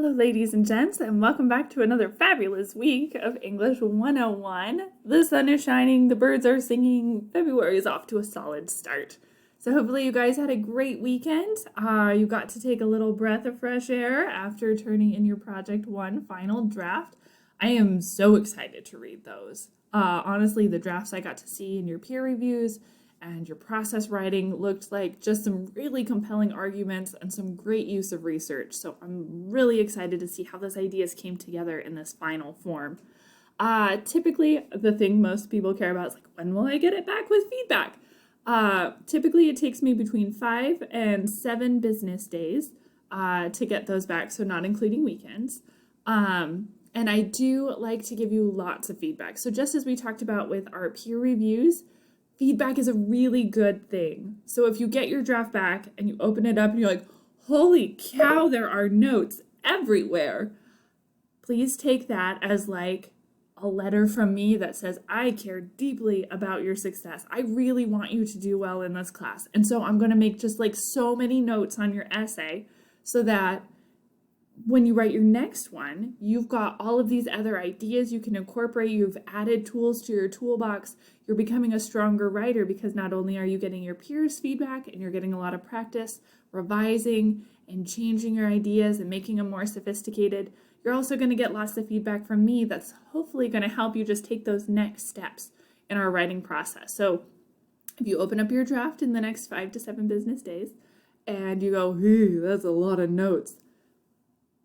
Hello, ladies and gents, and welcome back to another fabulous week of English 101. The sun is shining, the birds are singing, February is off to a solid start. So hopefully you guys had a great weekend. You got to take a little breath of fresh air after turning in your Project 1 final draft. I am so excited to read those. Honestly, the drafts I got to see in your peer reviews and your process writing looked like just some really compelling arguments and some great use of research. So I'm really excited to see how those ideas came together in this final form. Typically, the thing most people care about is like, when will I get it back with feedback? Typically, it takes me between 5 and 7 business days to get those back, so not including weekends. And I do like to give you lots of feedback. So just as we talked about with our peer reviews, feedback is a really good thing. So if you get your draft back and you open it up and you're like, holy cow, there are notes everywhere, please take that as like a letter from me that says, I care deeply about your success. I really want you to do well in this class. And so I'm going to make just like so many notes on your essay so that when you write your next one, you've got all of these other ideas you can incorporate. You've added tools to your toolbox. You're becoming a stronger writer because not only are you getting your peers' feedback and you're getting a lot of practice revising and changing your ideas and making them more sophisticated, you're also going to get lots of feedback from me that's hopefully going to help you just take those next steps in our writing process. So if you open up your draft in the next 5 to 7 business days and you go, hey, that's a lot of notes,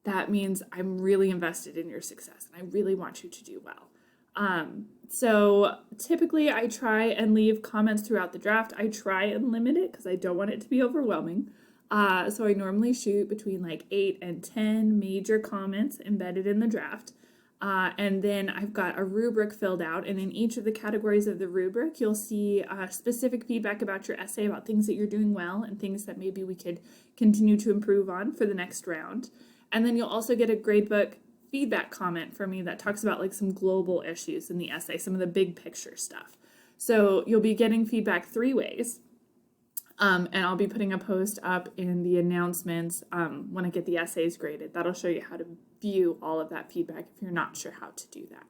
that means I'm really invested in your success and I really want you to do well. So typically I try and leave comments throughout the draft. I try and limit it because I don't want it to be overwhelming. So I normally shoot between like 8 and 10 major comments embedded in the draft. And then I've got a rubric filled out, and in each of the categories of the rubric, you'll see specific feedback about your essay, about things that you're doing well and things that maybe we could continue to improve on for the next round. And then you'll also get a gradebook feedback comment from me that talks about like some global issues in the essay, some of the big picture stuff. So you'll be getting feedback 3 ways. And I'll be putting a post up in the announcements when I get the essays graded. That'll show you how to view all of that feedback if you're not sure how to do that.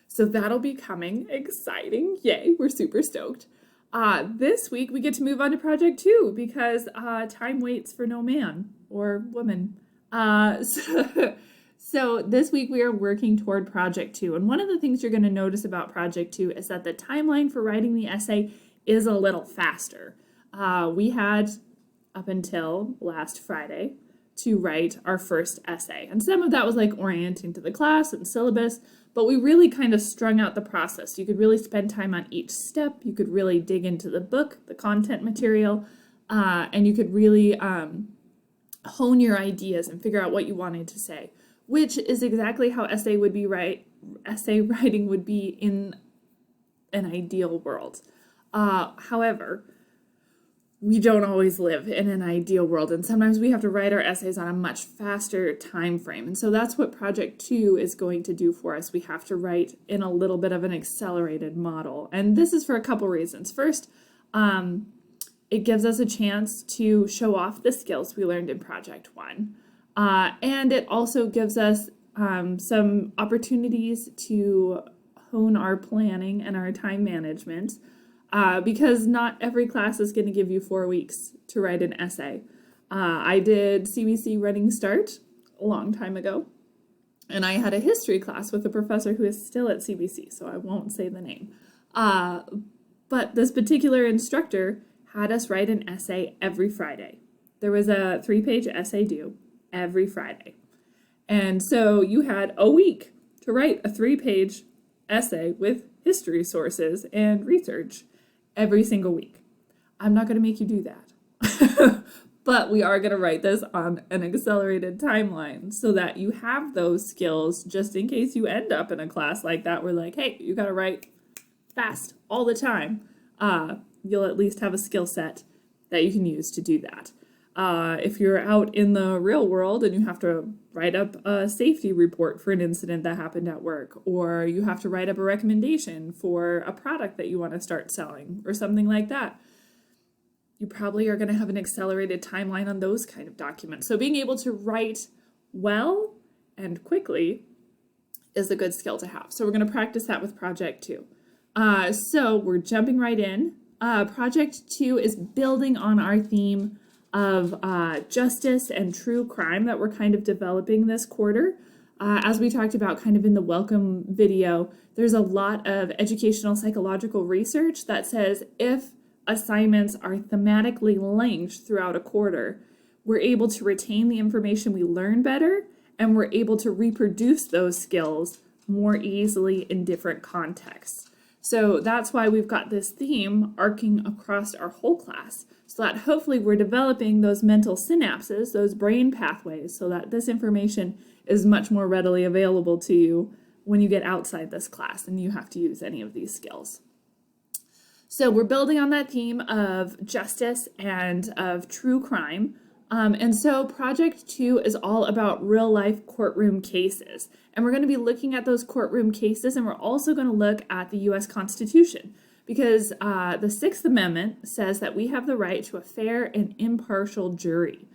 So that'll be coming. Exciting. Yay, we're super stoked. This week we get to move on to Project 2 because time waits for no man or woman. So this week we are working toward Project 2. And one of the things you're going to notice about Project 2 is that the timeline for writing the essay is a little faster. We had up until last Friday to write our first essay. And some of that was like orienting to the class and syllabus, but we really kind of strung out the process. You could really spend time on each step. You could really dig into the book, the content material, and you could really hone your ideas and figure out what you wanted to say, which is exactly how essay writing would be in an ideal world. However, we don't always live in an ideal world, and sometimes we have to write our essays on a much faster time frame. And so that's what Project 2 is going to do for us. We have to write in a little bit of an accelerated model. And this is for a couple reasons. First, it gives us a chance to show off the skills we learned in Project 1. And it also gives us some opportunities to hone our planning and our time management because not every class is going to give you 4 weeks to write an essay. I did CBC Running Start a long time ago, and I had a history class with a professor who is still at CBC, so I won't say the name. But this particular instructor had us write an essay every Friday. There was a 3-page essay due every Friday. And so you had a week to write a 3-page essay with history sources and research every single week. I'm not going to make you do that. But we are going to write this on an accelerated timeline so that you have those skills just in case you end up in a class like that where like, hey, you got to write fast all the time. You'll at least have a skill set that you can use to do that. If you're out in the real world and you have to write up a safety report for an incident that happened at work, or you have to write up a recommendation for a product that you want to start selling or something like that, you probably are going to have an accelerated timeline on those kind of documents. So being able to write well and quickly is a good skill to have. So we're going to practice that with Project 2. So we're jumping right in. Project 2 is building on our theme of justice and true crime that we're kind of developing this quarter. As we talked about kind of in the welcome video, there's a lot of educational psychological research that says if assignments are thematically linked throughout a quarter, we're able to retain the information we learn better, and we're able to reproduce those skills more easily in different contexts. So that's why we've got this theme arcing across our whole class, so that hopefully we're developing those mental synapses, those brain pathways, so that this information is much more readily available to you when you get outside this class and you have to use any of these skills. So we're building on that theme of justice and of true crime. And so Project 2 is all about real-life courtroom cases. And we're going to be looking at those courtroom cases, and we're also going to look at the U.S. Constitution, because the Sixth Amendment says that we have the right to a fair and impartial jury.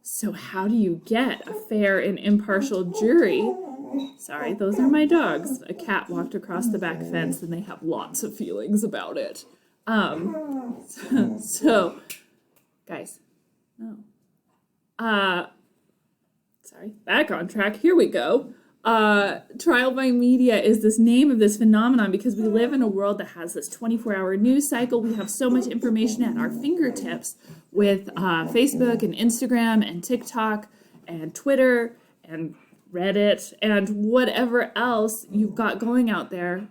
So how do you get a fair and impartial jury? Sorry, those are my dogs. A cat walked across the back fence, and they have lots of feelings about it. So guys, no. Sorry, back on track. Here we go. Trial by media is this name of this phenomenon because we live in a world that has this 24-hour news cycle. We have so much information at our fingertips with Facebook and Instagram and TikTok and Twitter and Reddit and whatever else you've got going out there.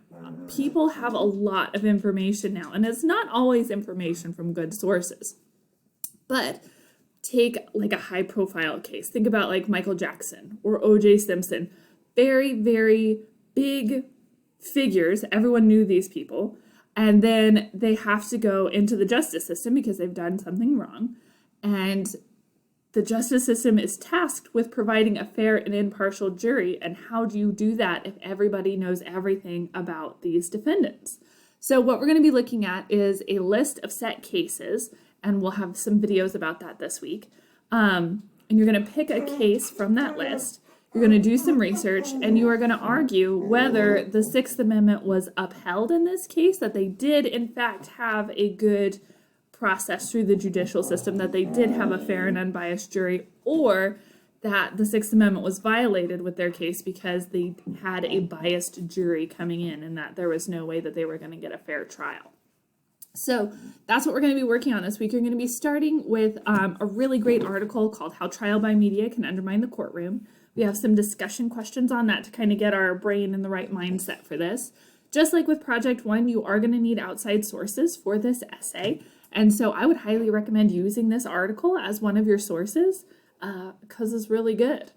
People have a lot of information now, and it's not always information from good sources. But take like a high profile case. Think about like Michael Jackson or O.J. Simpson. Very, very big figures. Everyone knew these people. And then they have to go into the justice system because they've done something wrong. And the justice system is tasked with providing a fair and impartial jury. And how do you do that if everybody knows everything about these defendants? So what we're going to be looking at is a list of set cases, and we'll have some videos about that this week. And you're going to pick a case from that list. You're going to do some research, and you are going to argue whether the Sixth Amendment was upheld in this case, that they did, in fact, have a good process through the judicial system, that they did have a fair and unbiased jury, or that the Sixth Amendment was violated with their case because they had a biased jury coming in and that there was no way that they were going to get a fair trial. So that's what we're going to be working on this week. You're going to be starting with a really great article called How Trial by Media Can Undermine the Courtroom. We have some discussion questions on that to kind of get our brain in the right mindset for this. Just like with Project 1, you are going to need outside sources for this essay. And so I would highly recommend using this article as one of your sources because it's really good.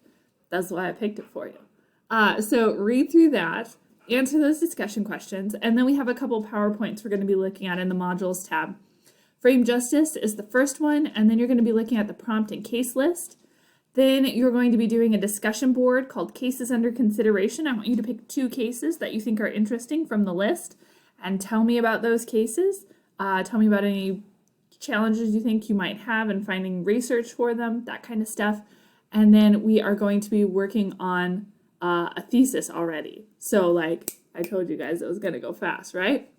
That's why I picked it for you. So read through that. Answer those discussion questions, and then we have a couple PowerPoints we're going to be looking at in the modules tab. Frame justice is the first one, and then you're going to be looking at the prompt and case list. Then you're going to be doing a discussion board called Cases Under Consideration. I want you to pick 2 cases that you think are interesting from the list and tell me about those cases. Tell me about any challenges you think you might have in finding research for them, that kind of stuff. And then we are going to be working on a thesis already. So like I told you guys, it was going to go fast, right?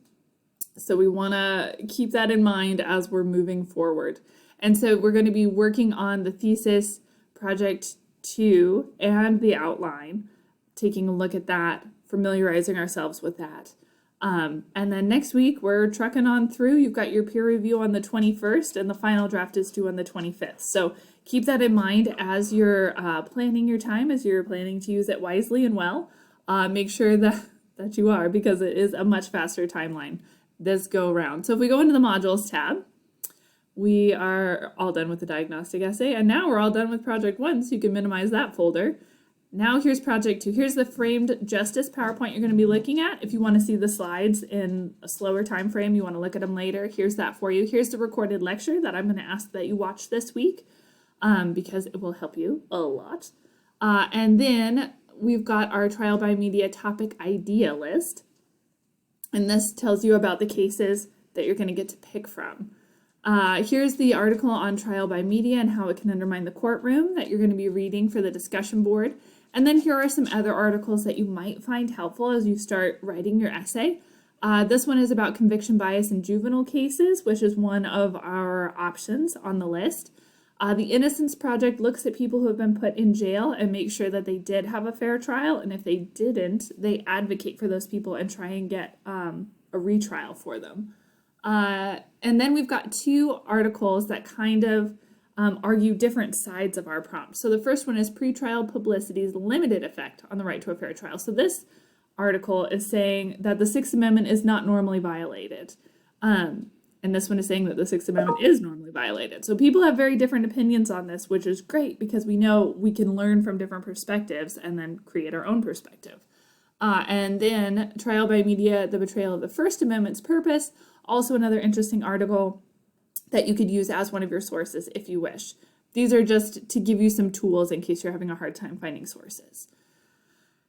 So we want to keep that in mind as we're moving forward. And so we're going to be working on the thesis, Project 2, and the outline, taking a look at that, familiarizing ourselves with that. And then next week, we're trucking on through. You've got your peer review on the 21st, and the final draft is due on the 25th. So keep that in mind as you're planning your time, as you're planning to use it wisely and well. Make sure that you are, because it is a much faster timeline this go around. So if we go into the modules tab, we are all done with the diagnostic essay, and now we're all done with Project 1, so you can minimize that folder. Now here's Project 2. Here's the framed justice PowerPoint you're going to be looking at. If you want to see the slides in a slower time frame, you want to look at them later, here's that for you. Here's the recorded lecture that I'm going to ask that you watch this week because it will help you a lot. And then we've got our Trial by Media topic idea list. And this tells you about the cases that you're going to get to pick from. Here's the article on trial by media and how it can undermine the courtroom that you're going to be reading for the discussion board. And then here are some other articles that you might find helpful as you start writing your essay. This one is about conviction bias in juvenile cases, which is one of our options on the list. The Innocence Project looks at people who have been put in jail and make sure that they did have a fair trial. And if they didn't, they advocate for those people and try and get a retrial for them. And then we've got two articles that kind of argue different sides of our prompt. So the first one is pretrial publicity's limited effect on the right to a fair trial. So this article is saying that the Sixth Amendment is not normally violated. And this one is saying that the Sixth Amendment is normally violated. So people have very different opinions on this, which is great because we know we can learn from different perspectives and then create our own perspective. And then trial by media, the betrayal of the First Amendment's purpose, also another interesting article that you could use as one of your sources if you wish. These are just to give you some tools in case you're having a hard time finding sources.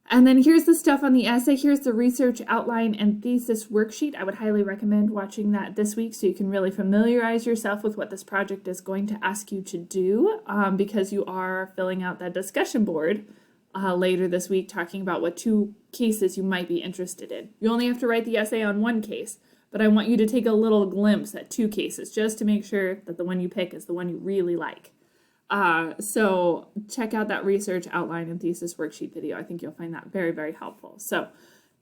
And then here's the stuff on the essay. Here's the research outline and thesis worksheet. I would highly recommend watching that this week so you can really familiarize yourself with what this project is going to ask you to do because you are filling out that discussion board later this week talking about what two cases you might be interested in. You only have to write the essay on one case, but I want you to take a little glimpse at two cases just to make sure that the one you pick is the one you really like. So check out that research outline and thesis worksheet video. I think you'll find that very, very helpful. So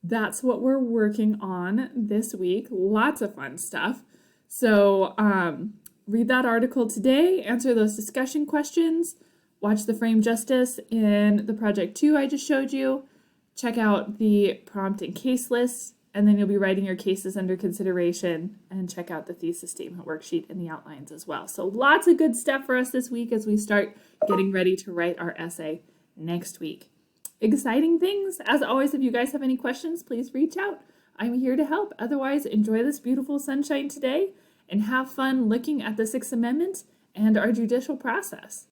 that's what we're working on this week. Lots of fun stuff. So read that article today, answer those discussion questions, watch the frame justice in the project 2 I just showed you, check out the prompt and case lists, and then you'll be writing your cases under consideration and check out the thesis statement worksheet and the outlines as well. So lots of good stuff for us this week as we start getting ready to write our essay next week. Exciting things. As always, if you guys have any questions, please reach out. I'm here to help. Otherwise, enjoy this beautiful sunshine today and have fun looking at the Sixth Amendment and our judicial process.